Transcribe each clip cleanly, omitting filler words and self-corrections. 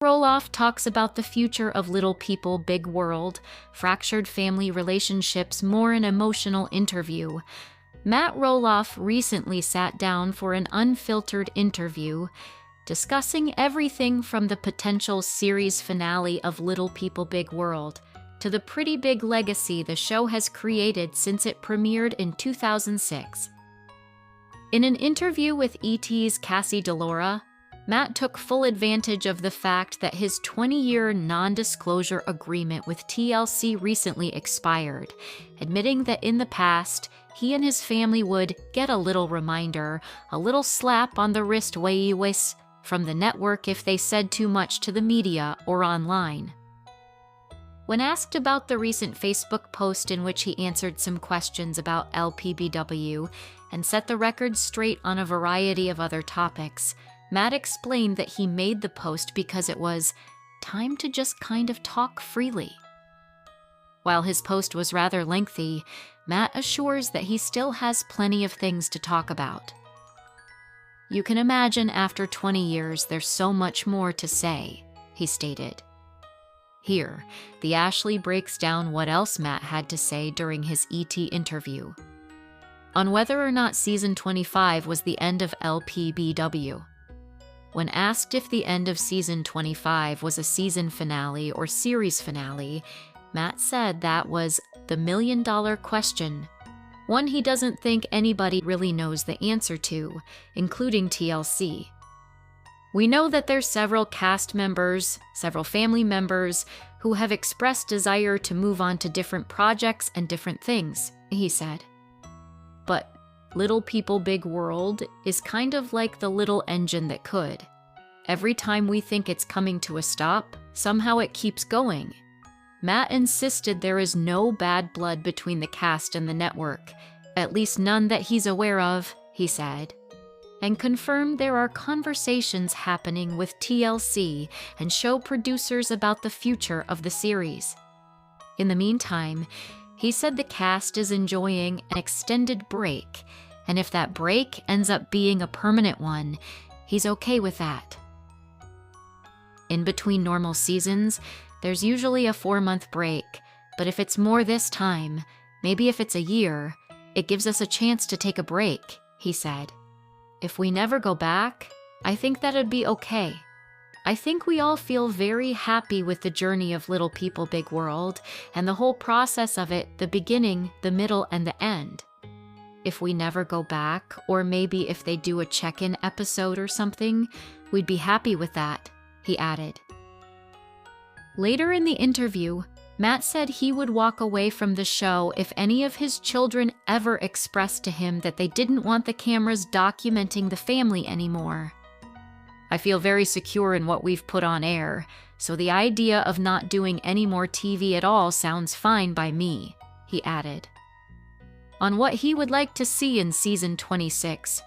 Roloff talks about the future of Little People, Big World, fractured family relationships, more an emotional interview. Matt Roloff recently sat down for an unfiltered interview, discussing everything from the potential series finale of Little People, Big World to the pretty big legacy the show has created since it premiered in 2006. In an interview with ET's Cassie DeLaura, Matt took full advantage of the fact that his 20-year non-disclosure agreement with TLC recently expired, admitting that in the past, he and his family would get a little reminder, a little slap on the wrist from the network if they said too much to the media or online. When asked about the recent Facebook post in which he answered some questions about LPBW and set the record straight on a variety of other topics, Matt explained that he made the post because it was time to just kind of talk freely. While his post was rather lengthy, Matt assures that he still has plenty of things to talk about. "You can imagine after 20 years there's so much more to say," he stated. Here, the Ashley breaks down what else Matt had to say during his ET interview on whether or not season 25 was the end of LPBW. When asked if the end of season 25 was a season finale or series finale, Matt said that was the million-dollar question, one he doesn't think anybody really knows the answer to, including TLC. "We know that there's several cast members, several family members, who have expressed desire to move on to different projects and different things," he said. "But Little People, Big World is kind of like the little engine that could. Every time we think it's coming to a stop, somehow it keeps going." Matt insisted there is no bad blood between the cast and the network, at least none that he's aware of, he said, and confirmed there are conversations happening with TLC and show producers about the future of the series. In the meantime, he said the cast is enjoying an extended break, and if that break ends up being a permanent one, he's okay with that. In between normal seasons, there's usually a 4-month break, but if it's more this time, maybe if it's a year, it gives us a chance to take a break, he said. "If we never go back, I think that'd be okay. I think we all feel very happy with the journey of Little People, Big World, and the whole process of it, the beginning, the middle, and the end. If we never go back, or maybe if they do a check-in episode or something, we'd be happy with that," he added. Later in the interview, Matt said he would walk away from the show if any of his children ever expressed to him that they didn't want the cameras documenting the family anymore. "I feel very secure in what we've put on air, so the idea of not doing any more TV at all sounds fine by me," he added. On what he would like to see in season 26.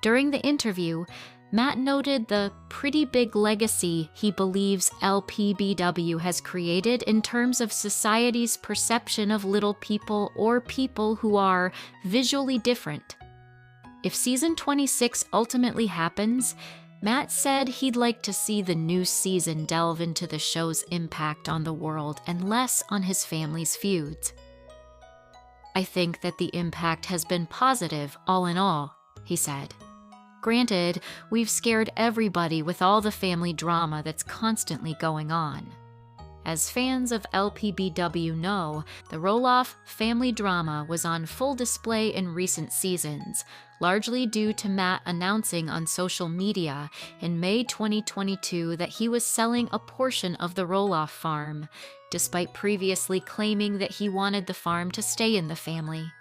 During the interview, Matt noted the pretty big legacy he believes LPBW has created in terms of society's perception of little people or people who are visually different. If season 26 ultimately happens, Matt said he'd like to see the new season delve into the show's impact on the world and less on his family's feuds. "I think that the impact has been positive all in all," he said. "Granted, we've scared everybody with all the family drama that's constantly going on. As fans of LPBW know, the Roloff family drama was on full display in recent seasons, largely due to Matt announcing on social media in May 2022 that he was selling a portion of the Roloff farm, despite previously claiming that he wanted the farm to stay in the family.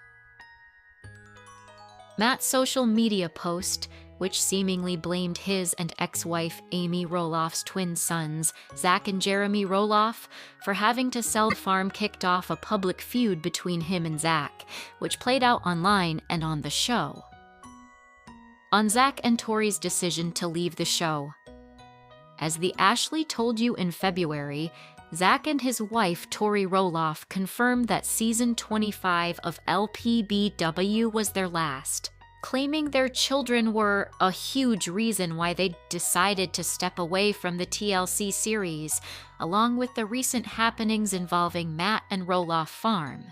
Matt's social media post, which seemingly blamed his and ex-wife Amy Roloff's twin sons, Zach and Jeremy Roloff, for having to sell the farm, kicked off a public feud between him and Zach, which played out online and on the show. On Zach and Tori's decision to leave the show. As the Ashley told you in February, Zach and his wife Tori Roloff confirmed that season 25 of LPBW was their last. claiming their children were a huge reason why they decided to step away from the TLC series, along with the recent happenings involving Matt and Roloff Farm.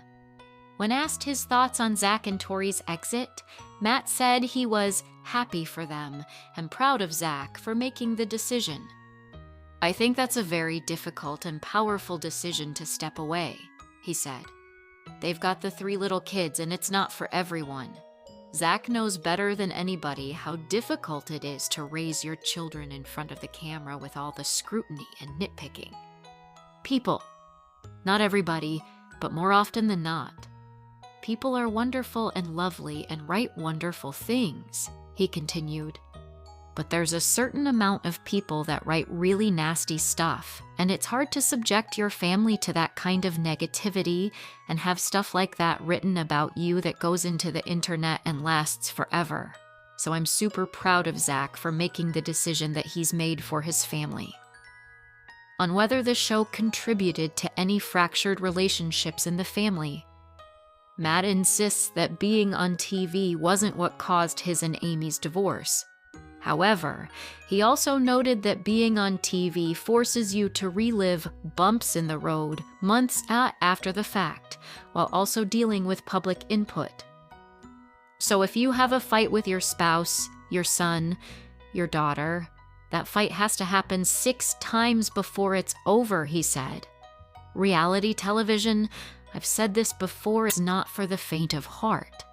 When asked his thoughts on Zach and Tori's exit, Matt said he was happy for them and proud of Zach for making the decision. "I think that's a very difficult and powerful decision to step away," he said. "They've got the 3 little kids and it's not for everyone. Zach knows better than anybody how difficult it is to raise your children in front of the camera with all the scrutiny and nitpicking. People, not everybody, but more often than not, people are wonderful and lovely and write wonderful things," he continued. "But there's a certain amount of people that write really nasty stuff, and it's hard to subject your family to that kind of negativity and have stuff like that written about you that goes into the internet and lasts forever. So I'm super proud of Zach for making the decision that he's made for his family." On whether the show contributed to any fractured relationships in the family, Matt insists that being on TV wasn't what caused his and Amy's divorce. However, he also noted that being on TV forces you to relive bumps in the road months after the fact, while also dealing with public input. "So if you have a fight with your spouse, your son, your daughter, that fight has to happen 6 times before it's over," he said. "Reality television, I've said this before, is not for the faint of heart."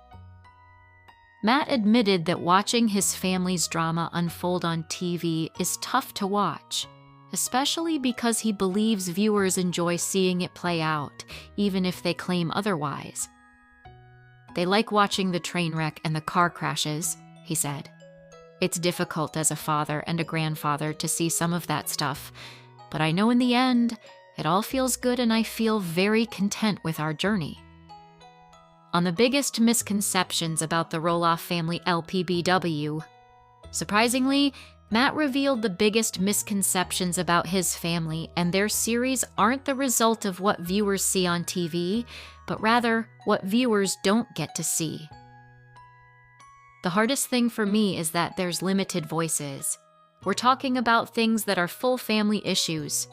Matt admitted that watching his family's drama unfold on TV is tough to watch, especially because he believes viewers enjoy seeing it play out, even if they claim otherwise. "They like watching the train wreck and the car crashes," he said. "It's difficult as a father and a grandfather to see some of that stuff, but I know in the end, it all feels good and I feel very content with our journey." On the biggest misconceptions about the Roloff family LPBW, surprisingly, Matt revealed the biggest misconceptions about his family and their series aren't the result of what viewers see on TV, but rather what viewers don't get to see. "The hardest thing for me is that there's limited voices. We're talking about things that are full family issues.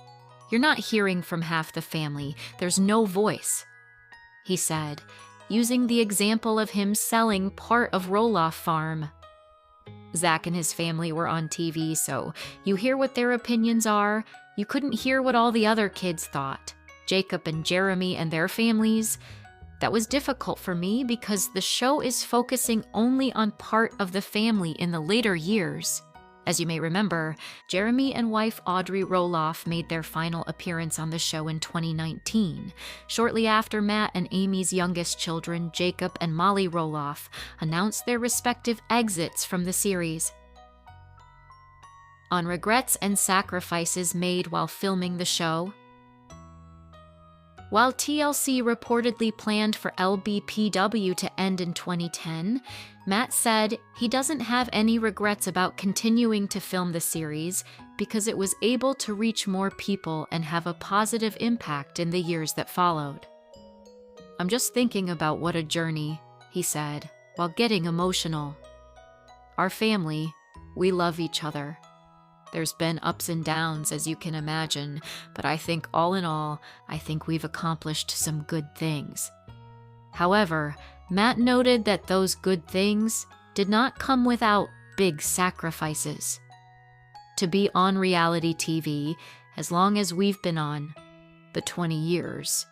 You're not hearing from half the family. There's no voice," he said, using the example of him selling part of Roloff Farm. "Zach and his family were on TV, so you hear what their opinions are. You couldn't hear what all the other kids thought. Jacob and Jeremy and their families. That was difficult for me because the show is focusing only on part of the family in the later years. As you may remember, Jeremy and wife Audrey Roloff made their final appearance on the show in 2019, shortly after Matt and Amy's youngest children, Jacob and Molly Roloff, announced their respective exits from the series. On regrets and sacrifices made while filming the show, while TLC reportedly planned for LBPW to end in 2010, Matt said he doesn't have any regrets about continuing to film the series because it was able to reach more people and have a positive impact in the years that followed. "I'm just thinking about what a journey," he said, while getting emotional. "Our family, we love each other. There's been ups and downs, as you can imagine, but I think all in all, I think we've accomplished some good things." However, Matt noted that those good things did not come without big sacrifices. To be on reality TV, as long as we've been on, the 20 years,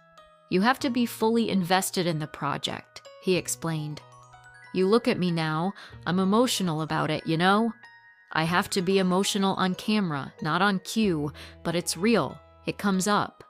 you have to be fully invested in the project, he explained. "You look at me now, I'm emotional about it, you know? I have to be emotional on camera, not on cue, but it's real. It comes up.